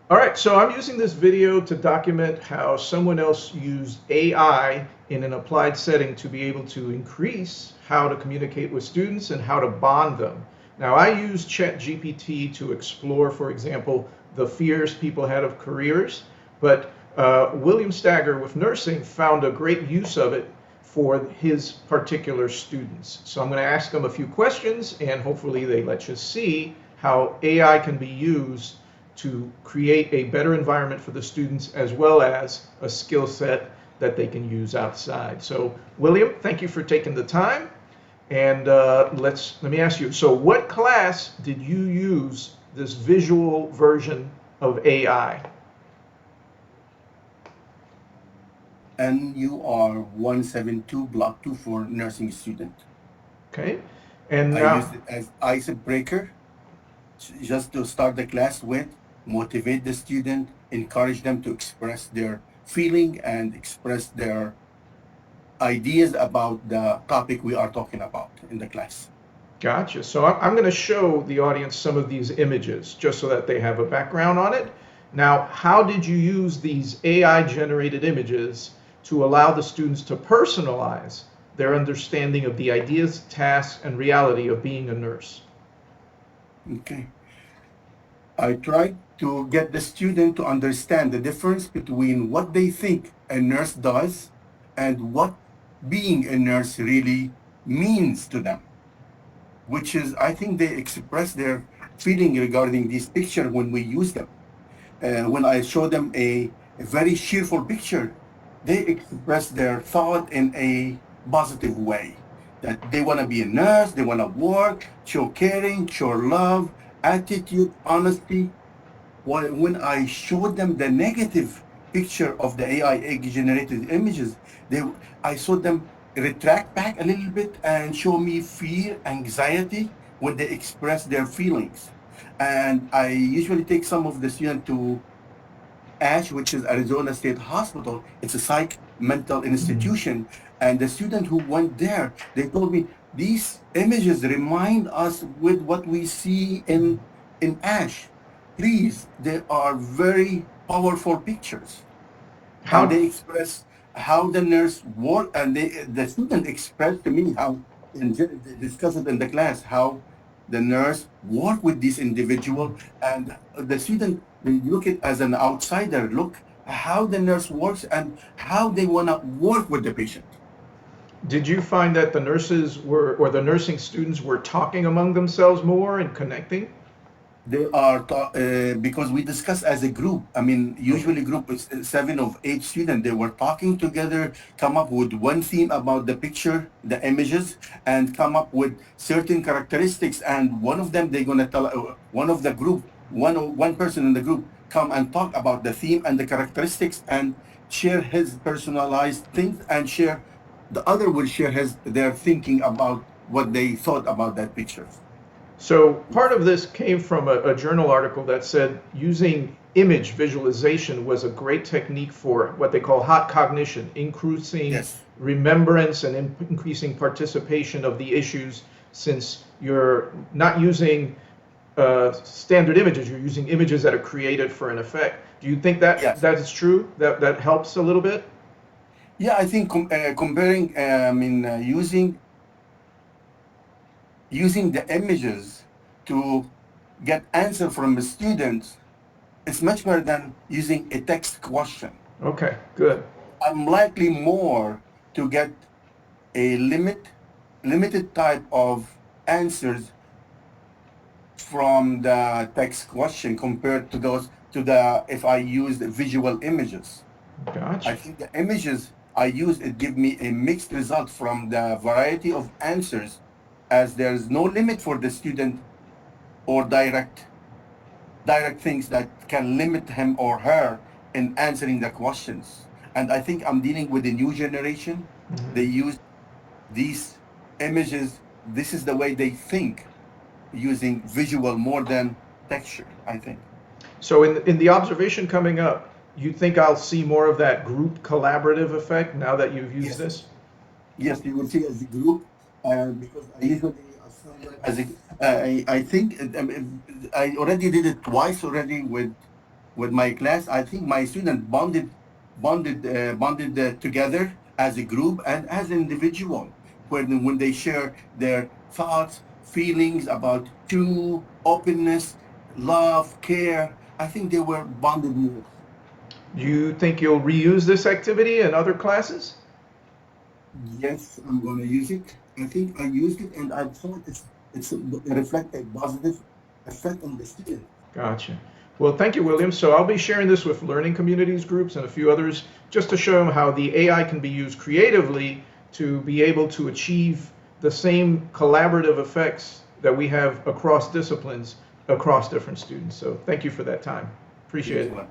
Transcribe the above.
All right, so I'm using this video to document how someone else used AI in an applied setting to be able to increase how to communicate with students and how to bond them. Now, I use ChatGPT to explore, for example, the fears people had of careers, but William Stagger with nursing found a great use of it for his particular students. So I'm going to ask them a few questions, and hopefully they let you see how AI can be used to create a better environment for the students as well as a skill set that they can use outside. So, William, thank you for taking the time. And let me ask you. So, what class did you use this visual version of AI? And you are 172 block 2 for nursing student. Okay, and I now, used it as icebreaker just to start the class with, motivate the student, encourage them to express their feeling and express their ideas about the topic we are talking about in the class. gotcha. So, I'm going to show the audience some of these images just so that they have a background on it. Now, how did you use these AI generated images to allow the students to personalize their understanding of the ideas, tasks, and reality of being a nurse? Okay. I tried to get the student to understand the difference between what they think a nurse does and what being a nurse really means to them, which is, I think they express their feeling regarding this picture when we use them. When I show them a very cheerful picture, they express their thought in a positive way. That they want to be a nurse, they want to work, show caring, show love, attitude, honesty. When I showed them the negative picture of the AI generated images, they I saw them retract back a little bit and show me fear, anxiety when they express their feelings. And I usually take some of the students to ASH, which is Arizona State Hospital. It's a psych mental institution. And the student who went there, they told me these images remind us with what we see in ASH. Please, they are very powerful pictures. And How they express how the nurse work, and the student expressed to me how, they discuss it in the class, how the nurse work with this individual, and the student, they look it as an outsider, look how the nurse works and how they want to work with the patient. did you find that the nurses were, or the nursing students were talking among themselves more and connecting? They are because we discuss as a group. I mean, Okay. usually group is 7 of 8 students. They were talking together, come up with one theme about the picture, the images, and come up with certain characteristics. And one of them, they're gonna tell one of the group, one person in the group, come and talk about the theme and the characteristics and share his personalized things, and share the other will share his their thinking about what they thought about that picture. So part of this came from a journal article that said using image visualization was a great technique for what they call hot cognition, increasing Yes. remembrance and increasing participation of the issues, since you're not using standard images, you're using images that are created for an effect. Do you think that Yes. that is true? That helps a little bit? Yeah, I think comparing, using the images to get answer from the students is much better than using a text question. Okay, good. I'm likely more to get a limited type of answers from the text question compared to those to the if I use the visual images. I Gotcha. think the images I use, it give me a mixed result from the variety of answers, as there's no limit for the student or direct things that can limit him or her in answering the questions. And I think I'm dealing with a new generation. They use these images. This is the way they think, using visual more than texture, I think. So in the observation coming up, you think I'll see more of that group collaborative effect now that you've used Yes. this? Yes, you will see as a group, because I usually assign them as a. I think I already did it twice already with with my class. I think my student bonded together as a group and as an individual. When they share their thoughts, feelings about true openness, love, care, I think they were bonded more. Do you think you'll reuse this activity in other classes? Yes, I'm going to use it. I think I used it, and I thought it's reflect a positive effect on the student. Gotcha. Well, thank you, William. So I'll be sharing this with learning communities groups and a few others just to show them how the AI can be used creatively to be able to achieve the same collaborative effects that we have across disciplines, across different students. So thank you for that time. Appreciate it. Excellent.